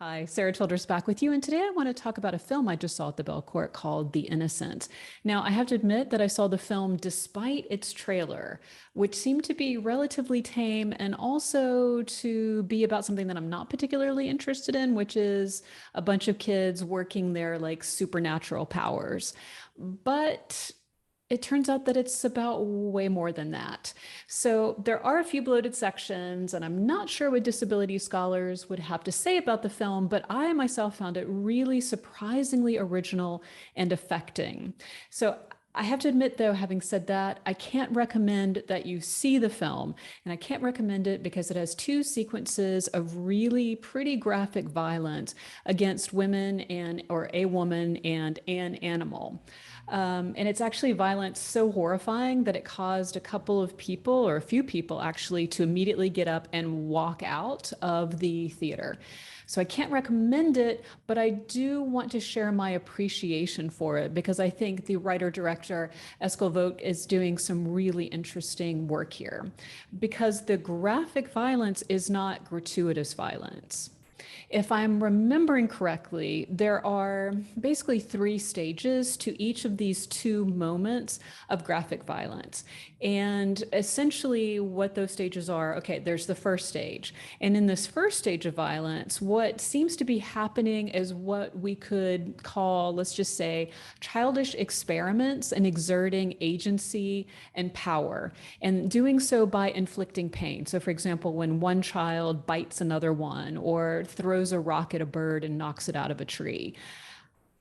Hi, Sarah Childers back with you. And today I want to talk about a film I just saw at the Belcourt called The Innocent. Now, I have to admit that I saw the film despite its trailer, which seemed to be relatively tame and also to be about something that I'm not particularly interested in, which is a bunch of kids working their like supernatural powers. But it turns out that it's about way more than that. So there are a few bloated sections, and I'm not sure what disability scholars would have to say about the film, but I myself found it really surprisingly original and affecting. So I have to admit, though, having said that, I can't recommend that you see the film, and I can't recommend it because it has two sequences of really pretty graphic violence against women and or a woman and an animal. And it's actually violence so horrifying that it caused a couple of people, or a few people actually, to immediately get up and walk out of the theater. So I can't recommend it, but I do want to share my appreciation for it because I think the writer-director Eskil Vogt is doing some really interesting work here because the graphic violence is not gratuitous violence. If I'm remembering correctly, there are basically three stages to each of these two moments of graphic violence. And essentially, what those stages are, okay, there's the first stage. And in this first stage of violence, what seems to be happening is what we could call, let's just say, childish experiments and exerting agency and power, and doing so by inflicting pain. So, for example, when one child bites another one or throws a rock at a bird and knocks it out of a tree.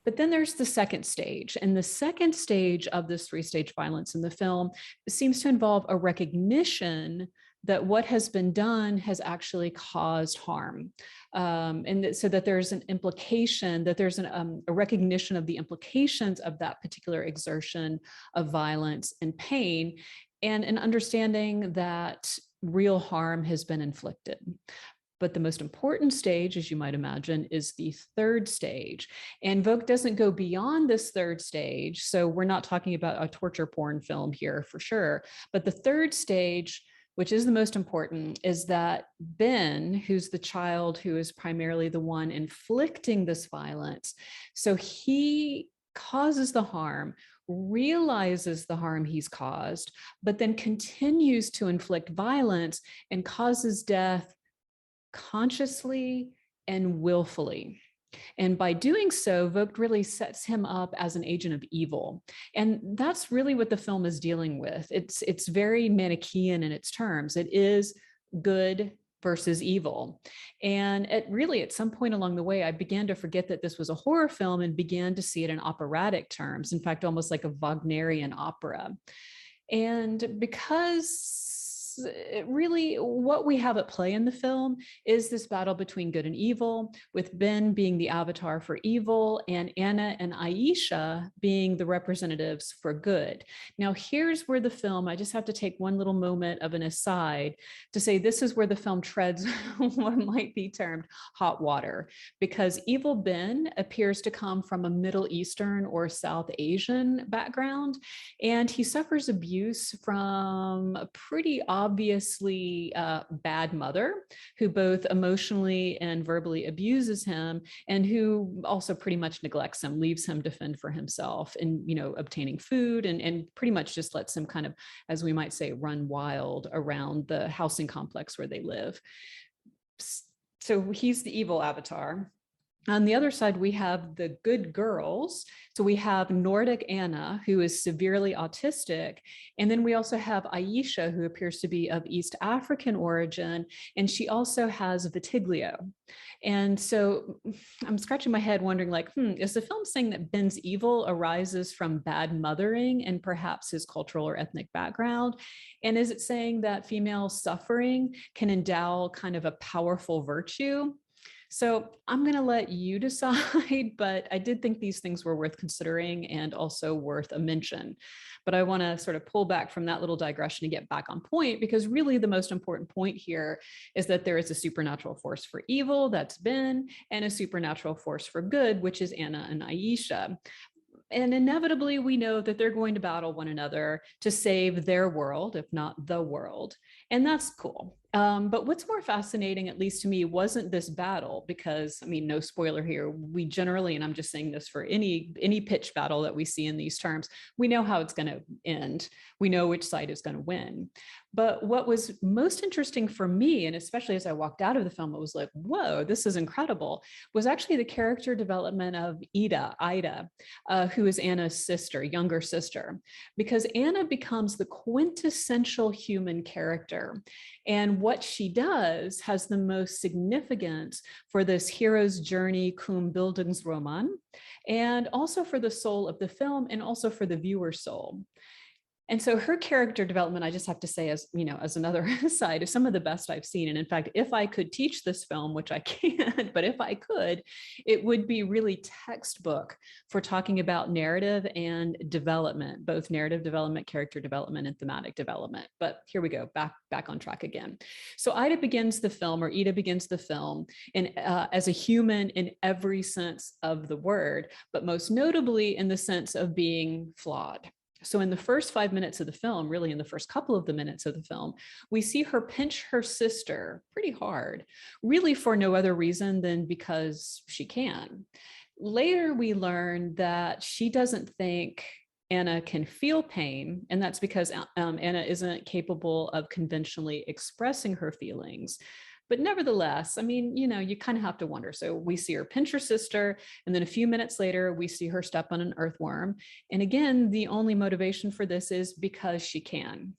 But then there's the second stage. And the second stage of this three-stage violence in the film seems to involve a recognition that what has been done has actually caused harm. So that there's an implication, that there's a recognition of the implications of that particular exertion of violence and pain, and an understanding that real harm has been inflicted. But the most important stage, as you might imagine, is the third stage. And Vogue doesn't go beyond this third stage. So we're not talking about a torture porn film here for sure. But the third stage, which is the most important, is that Ben, who's the child who is primarily the one inflicting this violence, so he causes the harm, realizes the harm he's caused, but then continues to inflict violence and causes death consciously and willfully. And by doing so, Vogt really sets him up as an agent of evil. And that's really what the film is dealing with. It's very Manichaean in its terms. It is good versus evil. And at some point along the way, I began to forget that this was a horror film and began to see it in operatic terms, in fact, almost like a Wagnerian opera. And because really what we have at play in the film is this battle between good and evil, with Ben being the avatar for evil and Anna and Aisha being the representatives for good. Now, here's where the film, I just have to take one little moment of an aside to say this is where the film treads what might be termed hot water, because evil Ben appears to come from a Middle Eastern or South Asian background, and he suffers abuse from a pretty obviously bad mother who both emotionally and verbally abuses him, and who also pretty much neglects him, leaves him to fend for himself in, obtaining food, and pretty much just lets him kind of, as we might say, run wild around the housing complex where they live. So he's the evil avatar. On the other side, we have the good girls. So we have Nordic Anna, who is severely autistic. And then we also have Aisha, who appears to be of East African origin. And she also has vitiglio. And so I'm scratching my head wondering, is the film saying that Ben's evil arises from bad mothering and perhaps his cultural or ethnic background? And is it saying that female suffering can endow kind of a powerful virtue? So I'm going to let you decide, but I did think these things were worth considering and also worth a mention. But I want to sort of pull back from that little digression and get back on point, because really the most important point here is that there is a supernatural force for evil, that's Ben, and a supernatural force for good, which is Anna and Aisha. And inevitably, we know that they're going to battle one another to save their world, if not the world. And that's cool. But what's more fascinating, at least to me, wasn't this battle, because I mean, no spoiler here. We generally, and I'm just saying this for any pitch battle that we see in these terms, we know how it's going to end. We know which side is going to win. But what was most interesting for me, and especially as I walked out of the film, it was like, whoa, this is incredible, was actually the character development of Ida, who is Anna's sister, younger sister, because Anna becomes the quintessential human character. And what she does has the most significance for this hero's journey cum Bildungsroman, and also for the soul of the film, and also for the viewer's soul. And so her character development, I just have to say, as you know, as another side, is some of the best I've seen. And in fact, if I could teach this film, which I can't, but if I could, it would be really textbook for talking about narrative and development, both narrative development, character development, and thematic development. But here we go, back on track again. So Ida begins the film, and as a human in every sense of the word, but most notably in the sense of being flawed. So in the first 5 minutes of the film, really in the first couple of the minutes of the film, we see her pinch her sister pretty hard, really for no other reason than because she can. Later, we learn that she doesn't think Anna can feel pain, and that's because Anna isn't capable of conventionally expressing her feelings. But nevertheless, I mean, you know, you kind of have to wonder. So we see her pinch her sister, and then a few minutes later, we see her step on an earthworm. And again, the only motivation for this is because she can.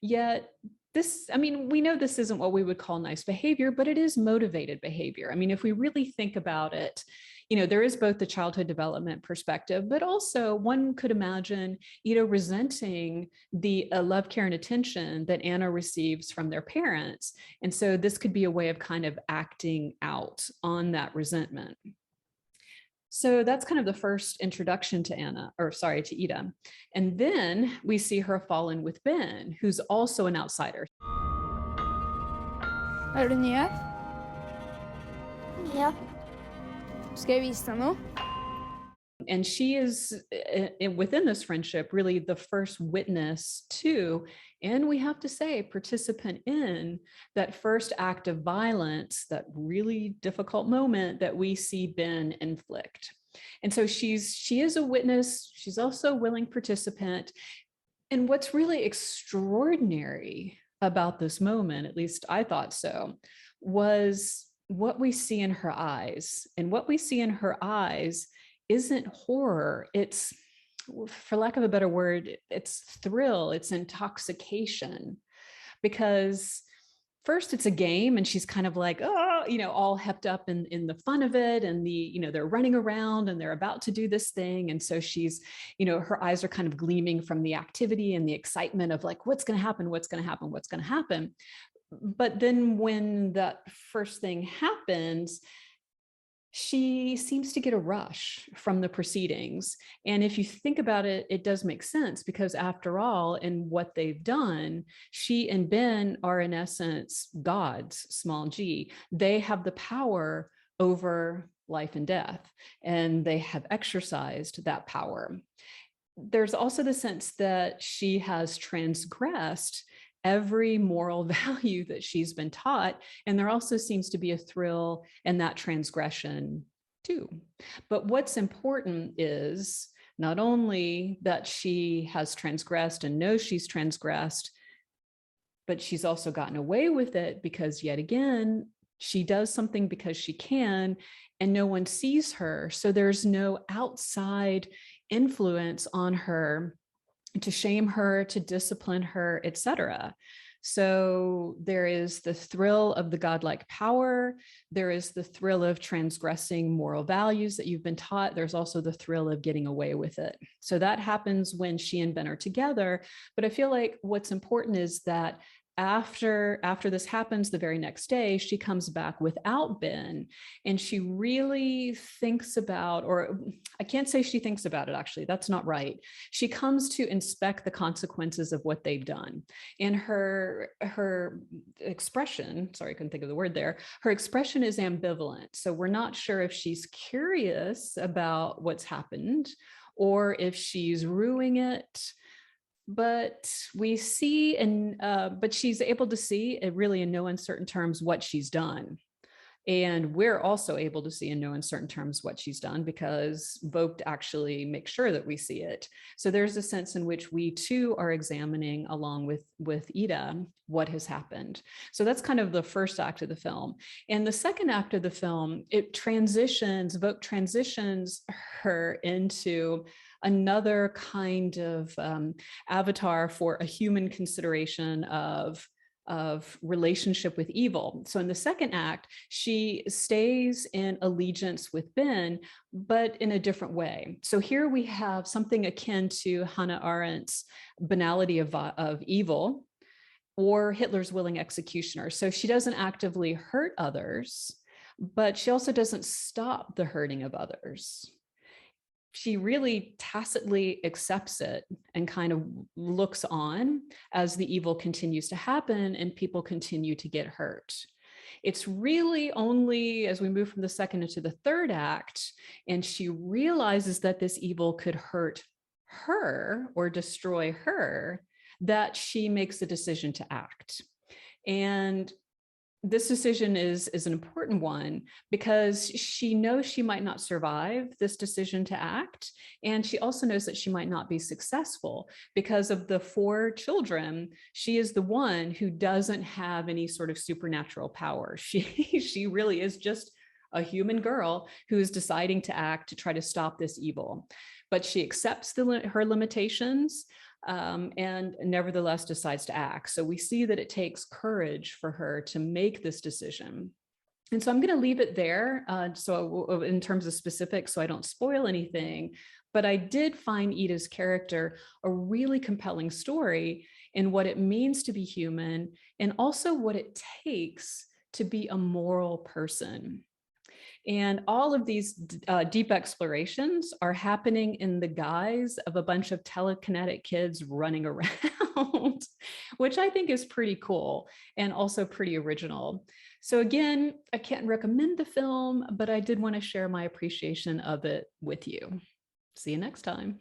Yet this, I mean, we know this isn't what we would call nice behavior, but it is motivated behavior. I mean, if we really think about it, you know, there is both the childhood development perspective, but also one could imagine, you know, resenting the love, care, and attention that Anna receives from their parents. And so this could be a way of kind of acting out on that resentment. So that's kind of the first introduction to to Ida. And then we see her fall in with Ben, who's also an outsider. Er du ny her? Ja. Skal jeg vise deg noe? And she is, within this friendship, really the first witness to, and we have to say, participant in that first act of violence, that really difficult moment that we see Ben inflict. And so she is a witness. She's also a willing participant. And what's really extraordinary about this moment, at least I thought so, was what we see in her eyes. And what we see in her eyes isn't horror. It's, for lack of a better word, it's thrill, it's intoxication. Because first it's a game, and she's kind of like, oh, you know, all hepped up in the fun of it. And you know, they're running around and they're about to do this thing. And so she's, you know, her eyes are kind of gleaming from the activity and the excitement of like, what's going to happen? What's going to happen? What's going to happen? But then when that first thing happens, she seems to get a rush from the proceedings. And if you think about it, it does make sense, because after all, in what they've done, she and Ben are in essence gods, small g. They have the power over life and death, and they have exercised that power. There's also the sense that she has transgressed every moral value that she's been taught. And there also seems to be a thrill in that transgression too. But what's important is not only that she has transgressed and knows she's transgressed, but she's also gotten away with it because, yet again, she does something because she can, and no one sees her. So there's no outside influence on her to shame her, to discipline her, etc. So there is the thrill of the godlike power. There is the thrill of transgressing moral values that you've been taught. There's also the thrill of getting away with it. So that happens when she and Ben are together. But I feel like what's important is that after this happens, the very next day, she comes back without Ben, and she really thinks about, or I can't say she thinks about it, actually, that's not right. She comes to inspect the consequences of what they've done. And her expression, sorry, I couldn't think of the word there, her expression is ambivalent. So we're not sure if she's curious about what's happened or if she's ruing it. but we see, and but she's able to see really in no uncertain terms what she's done. And we're also able to see in no uncertain terms what she's done because Vogt actually makes sure that we see it. So there's a sense in which we too are examining along with Ida what has happened. So that's kind of the first act of the film. And the second act of the film, Vogt transitions her into another kind of avatar for a human consideration of relationship with evil. So in the second act, she stays in allegiance with Ben, but in a different way. So here we have something akin to Hannah Arendt's banality of evil or Hitler's willing executioner. So she doesn't actively hurt others, but she also doesn't stop the hurting of others. She really tacitly accepts it and kind of looks on as the evil continues to happen and people continue to get hurt. It's really only as we move from the second into the third act, and she realizes that this evil could hurt her or destroy her, that she makes the decision to act. And this decision is an important one because she knows she might not survive this decision to act. And she also knows that she might not be successful because of the 4 children. She is the one who doesn't have any sort of supernatural power. She really is just a human girl who is deciding to act to try to stop this evil. But she accepts her limitations, and nevertheless decides to act. So we see that it takes courage for her to make this decision. And so I'm going to leave it there. So in terms of specifics, so I don't spoil anything, but I did find Ida's character a really compelling story in what it means to be human and also what it takes to be a moral person. And all of these deep explorations are happening in the guise of a bunch of telekinetic kids running around, which I think is pretty cool and also pretty original. So again, I can't recommend the film, but I did want to share my appreciation of it with you. See you next time.